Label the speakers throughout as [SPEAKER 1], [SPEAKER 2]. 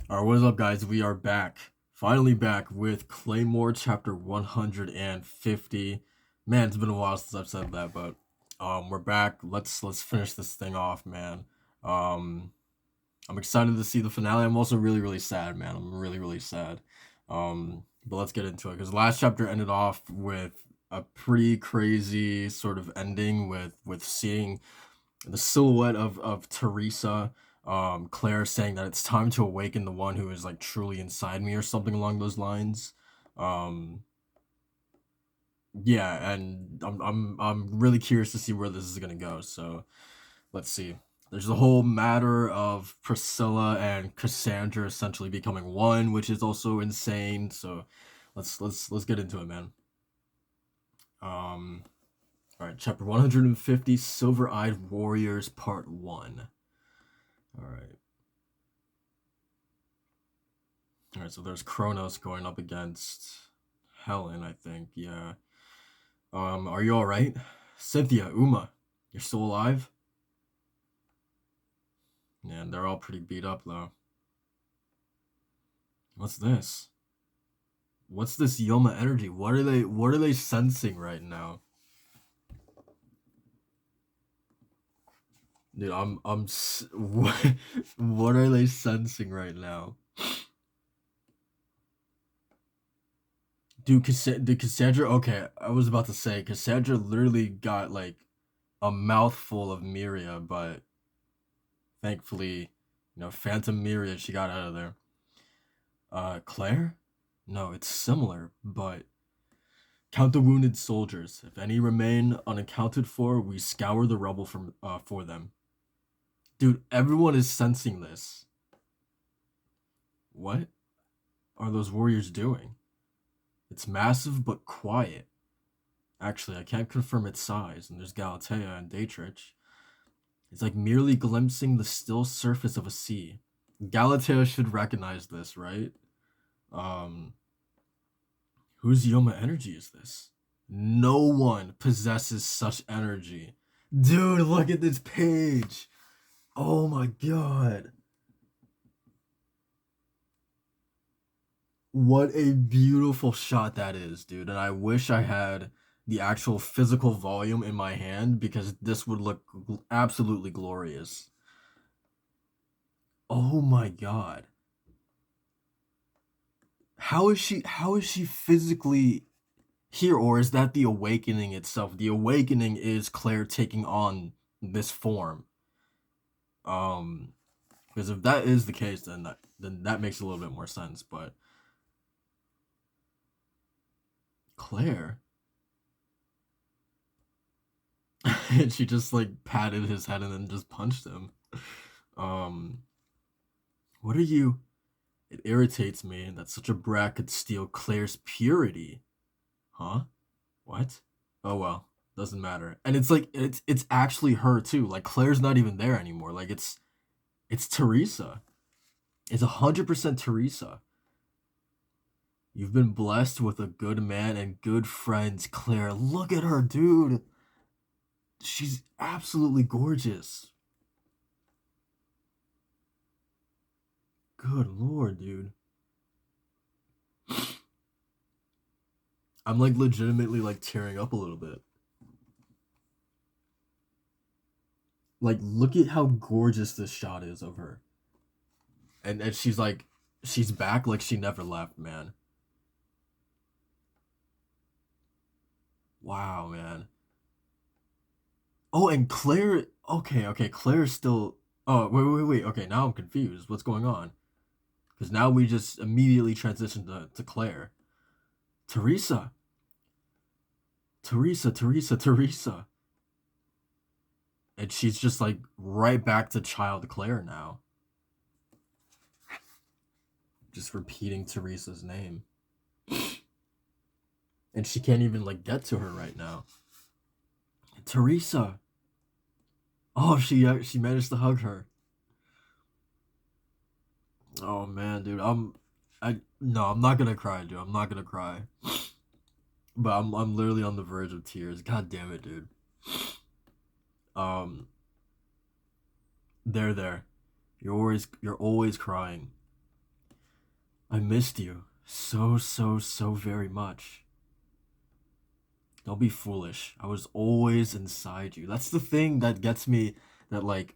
[SPEAKER 1] Alright, what is up, guys? We are back. Finally back with Claymore chapter 150. Man, it's been a while since I've said that, but we're back. Let's finish this thing off, man. Um I'm excited to see the finale. I'm also really sad, man. I'm really sad. But let's get into it because last chapter ended off with a pretty crazy sort of ending with seeing the silhouette of Teresa, Claire saying that it's time to awaken the one who is like truly inside me or something along those lines. Um, yeah, and I'm really curious to see where this is gonna go. So let's see. There's the whole matter of Priscilla and Cassandra essentially becoming one, which is also insane. So let's get into it, man. Um, all right, chapter 150, Silver-Eyed Warriors, part one. All right. All right, so there's Kronos going up against Helen, I think. Yeah. Are you all right? Cynthia, Uma, you're still alive? Man, they're all pretty beat up though. What's this? What's this Yoma energy? What are they sensing right now? Dude, what are they sensing right now? Did Cassandra, okay, I was about to say Cassandra literally got like a mouthful of Miria, but thankfully, Phantom Myriad, she got out of there. Claire? No, it's similar, but count the wounded soldiers. If any remain unaccounted for, we scour the rubble for them. Dude, everyone is sensing this. What are those warriors doing? It's massive but quiet. Actually, I can't confirm its size, and there's Galatea and Dietrich. It's like merely glimpsing the still surface of a sea. Galatea should recognize this, right? Um, Whose Yoma energy is this? No one possesses such energy. Dude, look at this page. Oh my god. What a beautiful shot that is, dude. And I wish I had the actual physical volume in my hand because this would look absolutely glorious. Oh my god. How is she physically here, or is that the awakening itself? The awakening is Claire taking on this form. Um, because if that is the case, then that makes a little bit more sense. But Claire, and she just like patted his head and then just punched him. Um, what are you? It irritates me that such a brat could steal Claire's purity. Huh? What? Oh well, doesn't matter. And it's like it's actually her too. Like Claire's not even there anymore. Like it's Teresa. It's 100% Teresa. You've been blessed with a good man and good friends, Claire. Look at her, dude. She's absolutely gorgeous. Good lord, dude. I'm like legitimately like tearing up a little bit. Like look at how gorgeous this shot is of her. And she's like she's back like she never left, man. Wow, man. Oh, and Claire, okay, Claire's still. Oh, wait. Okay, now I'm confused. What's going on? Because now we just immediately transition to Claire. Teresa. Teresa. And she's just like right back to child Claire now. Just repeating Teresa's name. And she can't even like get to her right now. Teresa. Oh, she managed to hug her. Oh man, dude. I no, I'm not gonna cry, dude. I'm not gonna cry. But I'm literally on the verge of tears. God damn it, dude. Um, there. You're always crying. I missed you so, so, so very much. Don't be foolish. I was always inside you. That's the thing that gets me. That like,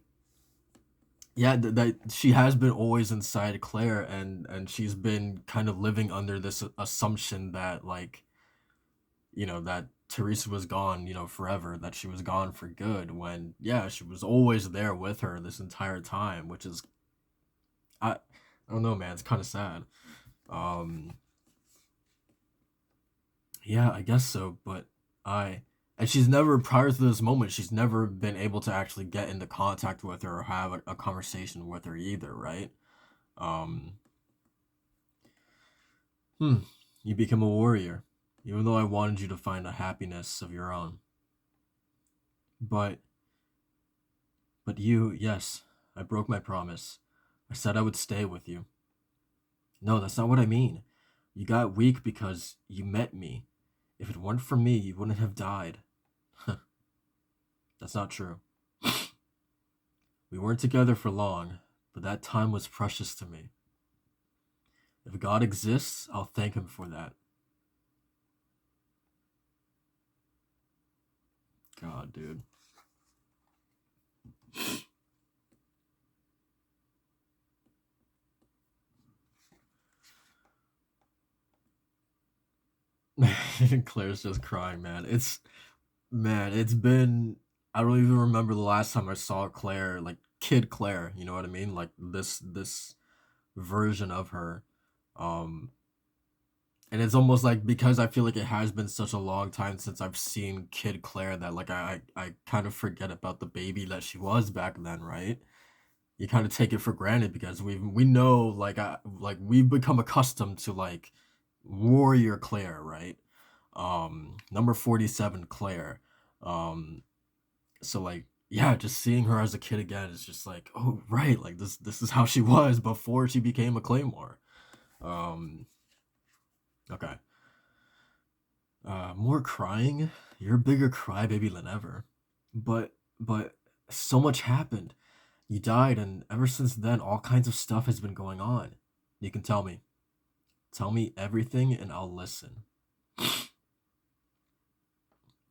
[SPEAKER 1] yeah, that she has been always inside Claire, and she's been kind of living under this assumption that like, that Teresa was gone, forever, that she was gone for good. When yeah, she was always there with her this entire time, which is I don't know, man. It's kind of sad. Um, yeah, I guess so. But I and she's never prior to this moment, she's never been able to actually get into contact with her or have a conversation with her either, right? Um, hmm. You become a warrior, even though I wanted you to find a happiness of your own. But yes, I broke my promise. I said I would stay with you. No, that's not what I mean. You got weak because you met me. If it weren't for me, you wouldn't have died. That's not true. We weren't together for long, but that time was precious to me. If God exists, I'll thank him for that. God, dude. Claire's just crying, man. It's been I don't even remember the last time I saw Claire, like kid Claire, you know what I mean? Like this version of her. Um and it's almost like because I feel like it has been such a long time since I've seen kid Claire that like I kind of forget about the baby that she was back then, right? You kind of take it for granted because we know like we've become accustomed to like warrior Claire, right? Number 47 Claire. Um so like yeah, just seeing her as a kid again is just like, oh right, like this is how she was before she became a Claymore. Um okay. More crying. You're a bigger crybaby than ever. But so much happened. You died, and ever since then, all kinds of stuff has been going on. You can tell me. Tell me everything, and I'll listen.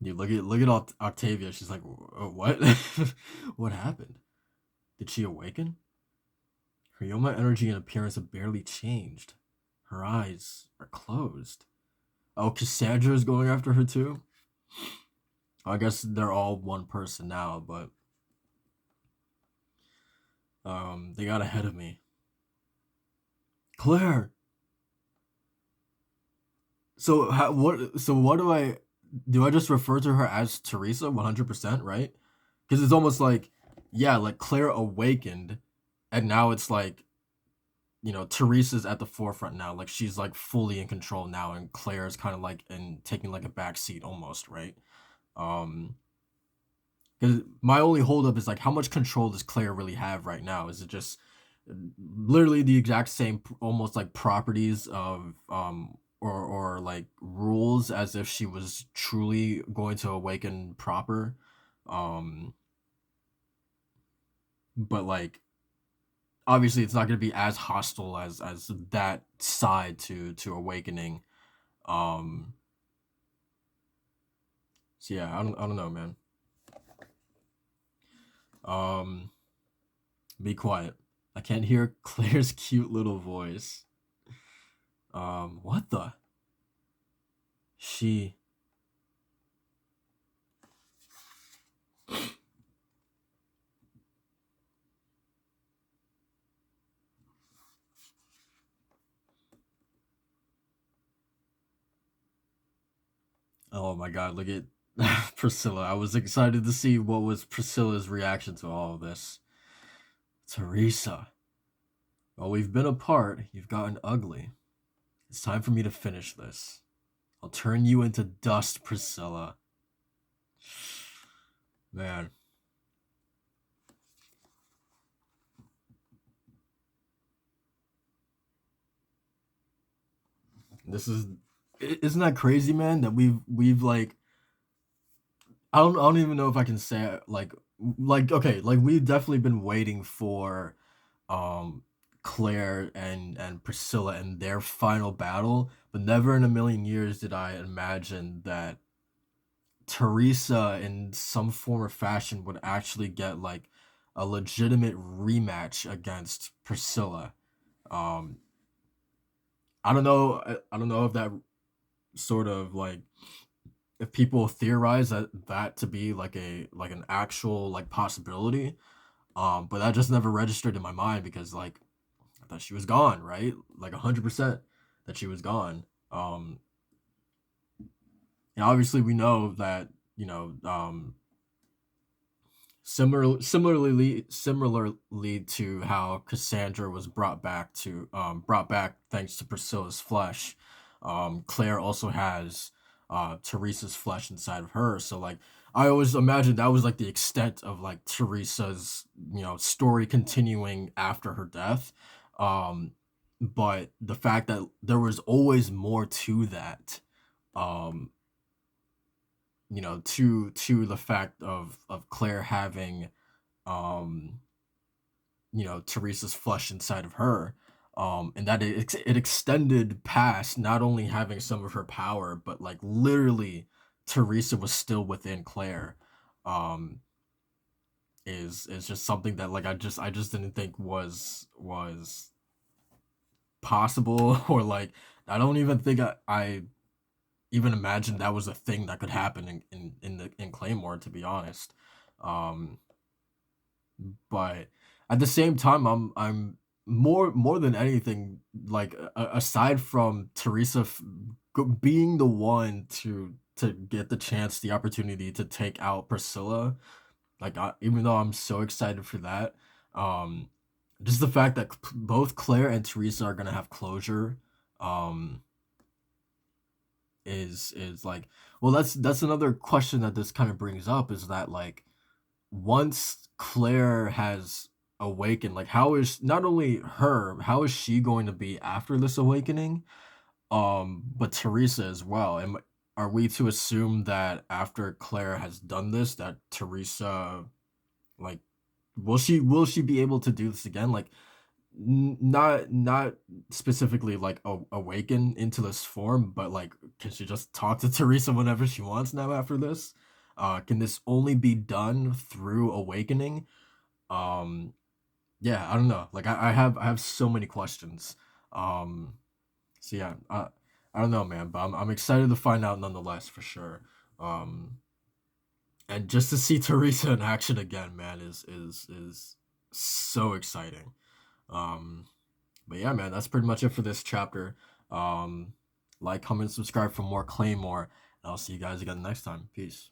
[SPEAKER 1] Dude, look at Octavia. She's like, what? What happened? Did she awaken? Her Yoma energy and appearance have barely changed. Her eyes are closed. Oh, Cassandra is going after her too? I guess they're all one person now, but they got ahead of me. Claire. So what? So what do I do? I just refer to her as Teresa, 100%, right? Because it's almost like, yeah, like Claire awakened, and now it's like Teresa's at the forefront now. Like she's like fully in control now, and Claire is kind of like in taking like a back seat almost, right? Um, because my only holdup is like, how much control does Claire really have right now? Is it just literally the exact same, almost like properties of or like rules as if she was truly going to awaken proper? Um, but like obviously it's not going to be as hostile as that side to awakening. Um, so yeah, I don't know, man. Um, be quiet. I can't hear Claire's cute little voice. What the? She. Oh my god, look at Priscilla. I was excited to see what was Priscilla's reaction to all of this. Teresa. While we've been apart, you've gotten ugly. It's time for me to finish this. I'll turn you into dust, Priscilla. Man, this is isn't that crazy, man? That we've like I don't even know if I can say it, like okay, like we've definitely been waiting for um Claire and Priscilla in their final battle, but never in a million years did I imagine that Teresa in some form or fashion would actually get like a legitimate rematch against Priscilla. Um, I don't know. I don't know if that sort of like if people theorize that to be like an actual like possibility. But that just never registered in my mind because like I thought she was gone, right? Like 100% that she was gone. And obviously we know that similarly to how Cassandra was brought back thanks to Priscilla's flesh. Claire also has Teresa's flesh inside of her. So like I always imagined that was like the extent of like Teresa's story continuing after her death. Um, but the fact that there was always more to that, um, to the fact of Claire having um Teresa's flesh inside of her, and that it extended past not only having some of her power but like literally Teresa was still within Claire, um is just something that like I just didn't think was possible or like I don't even think I even imagined that was a thing that could happen in Claymore, to be honest. um but at the same time I'm more than anything like aside from Teresa being the one to get the chance, the opportunity to take out Priscilla, like even though I'm so excited for that, um just the fact that both Claire and Teresa are gonna have closure, um is like, well, that's another question that this kind of brings up, is that like once Claire has awakened, like how is not only her, how is she going to be after this awakening? But Teresa as well. And are we to assume that after Claire has done this, that Teresa like will she be able to do this again? Like not specifically like awaken into this form, but like can she just talk to Teresa whenever she wants now after this? Can this only be done through awakening? um yeah, I don't know, like I have so many questions. um so yeah, I don't know, man, but I'm excited to find out nonetheless, for sure. um and just to see Teresa in action again, man, is so exciting. um but yeah, man, that's pretty much it for this chapter. um like, comment, subscribe for more Claymore, and I'll see you guys again next time. Peace.